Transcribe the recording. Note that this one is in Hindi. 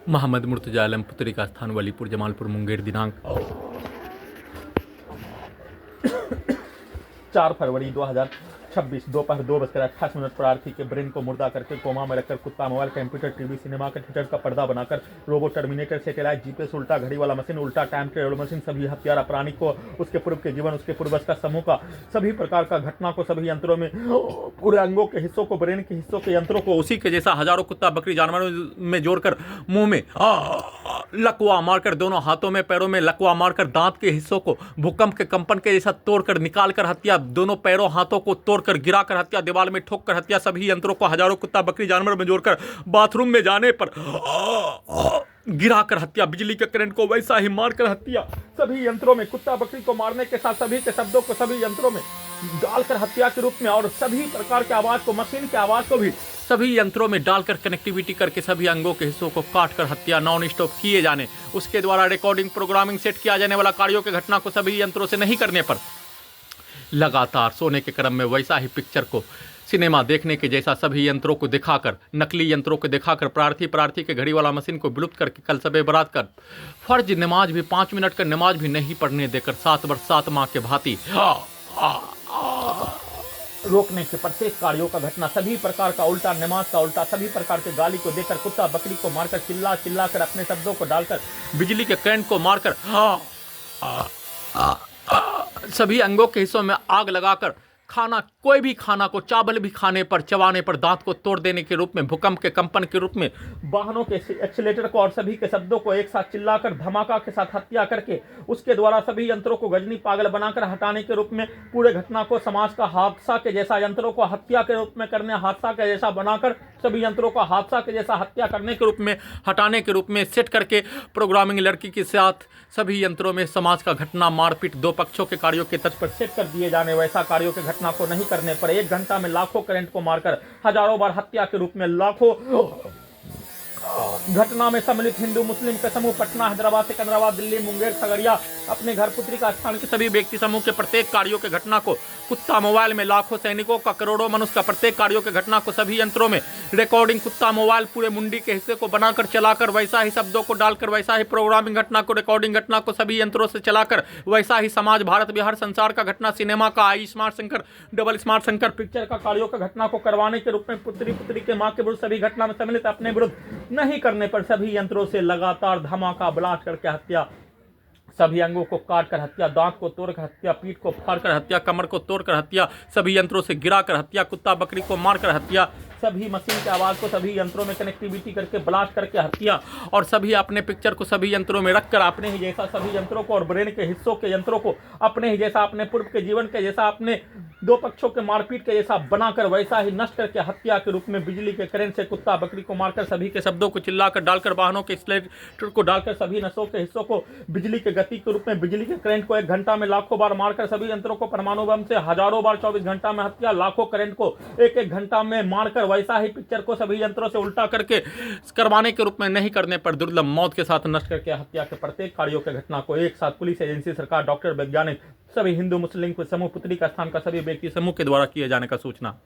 मोहम्मद मुर्तजा आलम पुत्री का स्थान वलीपुर जमालपुर मुंगेर दिनांक 4 फरवरी 2026 दोपहर 2:28 प्रार्थी के ब्रेन को मुर्दा करके कोमा में रखकर कुत्ता मोबाइल कंप्यूटर टीवी सिनेमा के थिएटर का पर्दा बनाकर रोबोट टर्मिनेटर सैटेलाइट जीपीएस उल्टा घड़ी वाला मशीन उल्टा टाइम ट्रेवल मशीन सभी हथियार प्राणी को उसके पूर्व के जीवन उसके पूर्वज का समूह का सभी प्रकार का घटना को सभी यंत्रों में पूरे अंगों के हिस्सों को ब्रेन के हिस्सों के यंत्रों को उसी के जैसा हजारों कुत्ता बकरी जानवरों में जोड़कर मुंह में लकवा मारकर दोनों हाथों में पैरों में लकवा मारकर दांत के हिस्सों को भूकंप के कंपन के जैसा तोड़कर निकालकर हत्या दोनों पैरों हाथों को तोड़कर गिराकर हत्या दीवार में ठोककर हत्या सभी यंत्रों को हजारों कुत्ता बकरी जानवर में जोड़कर बाथरूम में जाने पर गिराकर हत्या बिजली के करंट को वैसा ही मारकर हत्या सभी यंत्रों में कुत्ता बकरी को मारने के साथ सभी के शब्दों को सभी यंत्रों में डालकर हत्या के रूप में और सभी प्रकार के आवाज को मशीन की आवाज को भी सभी यंत्रों में डालकर कनेक्टिविटी करके सभी अंगों के हिस्सों को काटकर हत्या नॉन स्टॉप किए जाने उसके द्वारा रिकॉर्डिंग प्रोग्रामिंग सेट किया जाने वाला कार्यों के घटना को सभी यंत्रों से नहीं करने पर लगातार सोने के क्रम में वैसा ही पिक्चर को सिनेमा देखने के जैसा सभी यंत्रों को दिखाकर नकली यंत्रों को दिखाकर प्रार्थी के घड़ी वाला मशीन को विलुप्त करके कल सबे बरात कर फर्ज नमाज भी 5 मिनट का नमाज भी नहीं पढ़ने देकर 7 वर्ष 7 माह के भांति रोकने के प्रत्येक कार्यों का घटना सभी प्रकार का उल्टा नमाज का उल्टा सभी प्रकार के गाली को देकर कुत्ता बकरी को मारकर चिल्ला कर अपने शब्दों को डालकर बिजली के करंट को मारकर सभी अंगों के हिस्सों में आग लगाकर खाना कोई भी खाना को चावल भी खाने पर चबाने पर दांत को तोड़ देने के रूप में भूकंप के कंपन के रूप में वाहनों के एक्सीलेटर को और सभी के शब्दों को एक साथ चिल्लाकर धमाका के साथ हत्या करके उसके द्वारा सभी यंत्रों को गजनी पागल बनाकर हटाने के रूप में पूरे घटना को समाज का हादसा के जैसा यंत्रों को हत्या के रूप में करने हादसा के जैसा बनाकर सभी यंत्रों को हादसा के जैसा हत्या करने के रूप में हटाने के रूप में सेट करके प्रोग्रामिंग लड़की के साथ सभी यंत्रों में समाज का घटना मारपीट दो पक्षों के कार्यों के तर्ज पर सेट कर दिए जाने वैसा कार्यों के घटना को नहीं करने पर 1 घंटा में लाखों करंट को मारकर हजारों बार हत्या के रूप में लाखों घटना में सम्मिलित हिंदू मुस्लिम के समूह पटना हैदराबाद सिकंदराबाद दिल्ली मुंगेर खगड़िया अपने घर पुत्री का स्थान के सभी व्यक्ति समूह के प्रत्येक कार्यों के घटना को कुत्ता मोबाइल में लाखों सैनिकों का करोड़ों मनुष्य का प्रत्येक कार्यों के घटना को सभी यंत्रों में रिकॉर्डिंग कुत्ता मोबाइल पूरे मुंडी के हिस्से को बनाकर चलाकर वैसा ही शब्दों को डालकर वैसा ही प्रोग्रामिंग घटना को रिकॉर्डिंग घटना को सभी यंत्रों से चलाकर वैसा ही समाज भारत बिहार संसार का घटना सिनेमा का iSmart Shankar double smart Shankar picture का कार्यों का घटना को करवाने के रूप में पुत्री के मां के विरुद्ध सभी घटना में सम्मिलित अपने विरुद्ध नहीं करने पर सभी यंत्रों से लगातार धमाका ब्लास्ट करके हत्या सभी अंगों को काट कर हत्या दांत को तोड़कर हत्या पीठ को फाड़कर हत्या कमर को तोड़कर हत्या सभी यंत्रों से गिराकर हत्या कुत्ता बकरी को मारकर हत्या सभी मशीन की आवाज को सभी यंत्रों में कनेक्टिविटी करके ब्लास्ट करके हत्या और सभी अपने पिक्चर को सभी यंत्रों में रखकर अपने ही जैसा सभी यंत्रों को और ब्रेन के हिस्सों के यंत्रों को अपने ही जैसा अपने पूर्व के जीवन के जैसा अपने दो पक्षों के मारपीट के जैसा बनाकर वैसा ही नष्ट करके हत्या के रूप में बिजली के करंट से कुत्ता बकरी को मारकर सभी के शब्दों को चिल्लाकर डालकर वाहनों के एक्सीलरेटर को डालकर सभी नसों के हिस्सों को बिजली के गति के रूप में बिजली के करंट को 1 घंटा में लाखों बार मारकर सभी यंत्रों को परमाणु बम से हजारों बार 24 घंटा में हत्या लाखों करंट को 1-1 घंटा में मारकर वैसा ही पिक्चर को सभी यंत्रों से उल्टा करके करवाने के रूप में नहीं करने पर दुर्लभ मौत के साथ नष्ट करके हत्या के प्रत्येक कार्यों के घटना को एक साथ पुलिस एजेंसी सरकार डॉक्टर वैज्ञानिक सभी हिंदू मुस्लिम समूह पुत्री का स्थान का सभी व्यक्ति समूह के द्वारा किए जाने का सूचना।